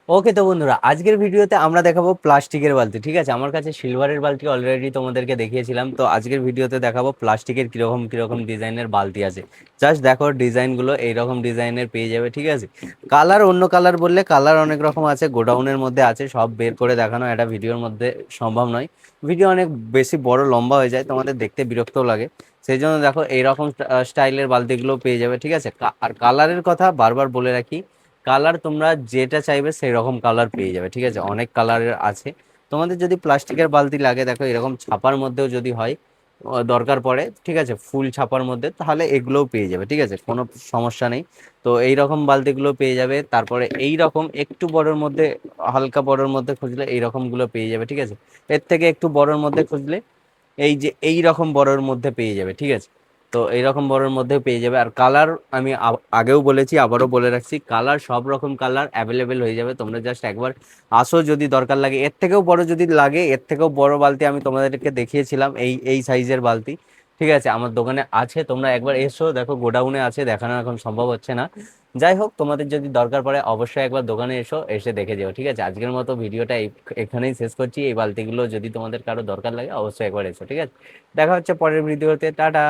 ওকে তো বন্ধুরা, আজকের ভিডিওতে আমরা দেখাবো প্লাস্টিকের বালতি। ঠিক আছে, আমার কাছে সিলভারের বালতি অলরেডি তোমাদেরকে দেখিয়েছিলাম, তো আজকের ভিডিওতে দেখাবো প্লাস্টিকের কিরকম কিরকম ডিজাইনের বালতি আছে। জাস্ট দেখো ডিজাইনগুলো এইরকম ডিজাইনের পেয়ে যাবে। ঠিক আছে, কালার অন্য কালার বললে কালার অনেক রকম আছে, গোডাউনের মধ্যে আছে, সব বের করে দেখানো একটা ভিডিওর মধ্যে সম্ভব নয়। ভিডিও অনেক বেশি বড় লম্বা হয়ে যায়, তোমাদের দেখতে বিরক্তও লাগে। সেই জন্য দেখো এইরকম স্টাইলের বালতিগুলো পেয়ে যাবে। ঠিক আছে, আর কালারের কথা বারবার বলে রাখি, কালার তোমরা যেটা চাইবে সেই রকম কালার পেয়ে যাবে। ঠিক আছে, অনেক কালারের আছে। তোমাদের যদি প্লাস্টিকের বালতি লাগে, দেখো এরকম ছাপার মধ্যেও যদি হয়, দরকার পড়ে, ঠিক আছে, ফুল ছাপার মধ্যে, তাহলে এগুলোও পেয়ে যাবে। ঠিক আছে, কোনো সমস্যা নেই। তো এই রকম বালতিগুলো পেয়ে যাবে। তারপরে এই রকম একটু বড়োর মধ্যে, হালকা বড়োর মধ্যে খুঁজলে এই রকম গুলো পেয়ে যাবে। ঠিক আছে, এর থেকে একটু বড়োর মধ্যে খুঁজলে এই যে এই রকম বড়োর মধ্যে পেয়ে যাবে। ঠিক আছে, তো এইরকম বড়োর মধ্যে পেয়ে যাবে। আর কালার আমি আগেও বলেছি, আবারও বলে রাখছি, কালার সব রকম কালার অ্যাভেলেবেল হয়ে যাবে। তোমরা জাস্ট একবার আসো, যদি দরকার লাগে, এর থেকেও বড় যদি লাগে, এর থেকেও বড় বালতি আমি তোমাদেরকে দেখিয়েছিলাম, এই এই সাইজের বালতি। ঠিক আছে, আমার দোকানে আছে, তোমরা একবার এসো, দেখো গোডাউনে আছে, দেখানো এখন সম্ভব হচ্ছে না। যাই হোক, তোমাদের যদি দরকার পড়ে অবশ্যই একবার দোকানে এসো, এসে দেখে যাও। ঠিক আছে, আজকের মতো ভিডিওটা এখানেই শেষ করছি। এই বালতিগুলো যদি তোমাদের কারো দরকার লাগে অবশ্যই একবার এসো। ঠিক আছে, দেখা হচ্ছে পরের ভিডিওতে। টাটা।